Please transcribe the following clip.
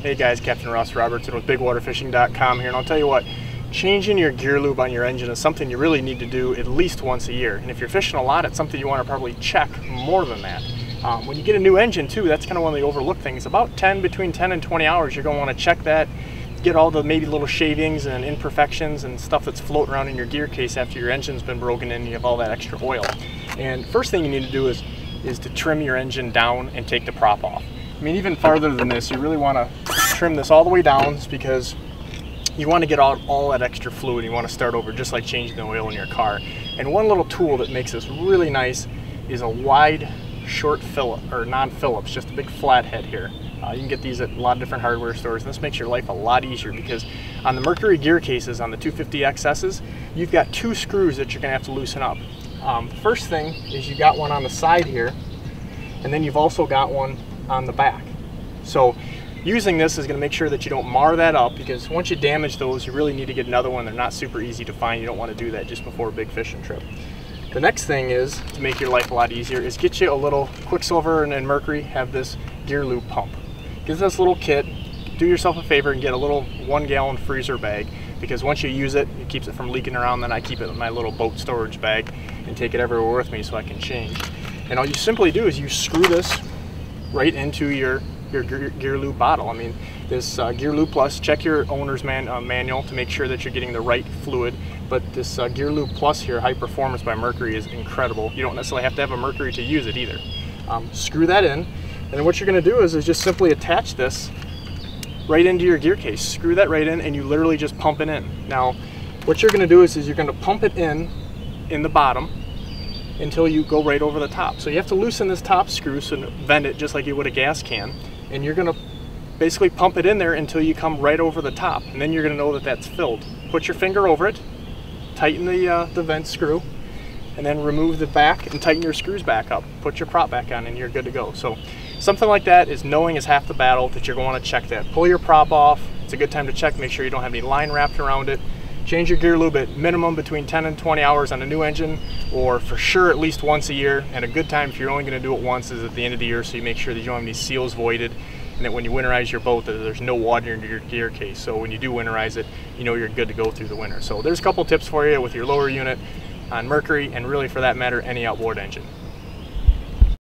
Hey guys, Captain Ross Robertson with BigWaterFishing.com here, and I'll tell you what, changing your gear lube on your engine is something you really need to do at least once a year. And if you're fishing a lot, it's something you want to probably check more than that. When you get a new engine too, that's kind of one of the overlooked things. About between 10 and 20 hours, you're going to want to check that, get all the maybe little shavings and imperfections and stuff that's floating around in your gear case after your engine's been broken in and you have all that extra oil. And first thing you need to do is to trim your engine down and take the prop off. I mean, even farther than this, you really want to trim this all the way down, because you want to get out all that extra fluid. You want to start over, just like changing the oil in your car. And one little tool that makes this really nice is a wide, short Phillips, or non-Phillips, just a big flathead here. You can get these at a lot of different hardware stores, and this makes your life a lot easier, because on the Mercury gear cases, on the 250 XSs, you've got two screws that you're going to have to loosen up. First thing is you got one on the side here, and then you've also got one on the back. So using this is going to make sure that you don't mar that up, because once you damage those, you really need to get another one. They're not super easy to find. You don't want to do that just before a big fishing trip. The next thing is, to make your life a lot easier, is get you a little Quicksilver and Mercury have this gear lube pump. Get this little kit, do yourself a favor and get a little 1-gallon freezer bag, because once you use it, it keeps it from leaking around. Then I keep it in my little boat storage bag and take it everywhere with me so I can change. And all you simply do is you screw this right into your gear lube bottle. I mean, this Gear Lube Plus, check your owner's manual to make sure that you're getting the right fluid. But this Gear Lube Plus here, High Performance by Mercury, is incredible. You don't necessarily have to have a Mercury to use it either. Screw that in, and then what you're going to do is just simply attach this right into your gear case. Screw that right in, and you literally just pump it in. Now, what you're going to do is you're going to pump it in the bottom until you go right over the top. So you have to loosen this top screw, so bend it just like you would a gas can, and you're going to basically pump it in there until you come right over the top, and then you're going to know that that's filled. Put your finger over it, tighten the vent screw, and then remove the back and tighten your screws back up. Put your prop back on and you're good to go. So something like that is knowing is half the battle, that you're going to want to check that. Pull your prop off. It's a good time to check, make sure you don't have any line wrapped around it. Change your gear lube at minimum between 10 and 20 hours on a new engine, or for sure at least once a year. And a good time, if you're only going to do it once, is at the end of the year, so you make sure that you don't have any seals voided, and that when you winterize your boat, that there's no water in your gear case. So when you do winterize it, you know you're good to go through the winter. So there's a couple tips for you with your lower unit on Mercury, and really for that matter, any outboard engine.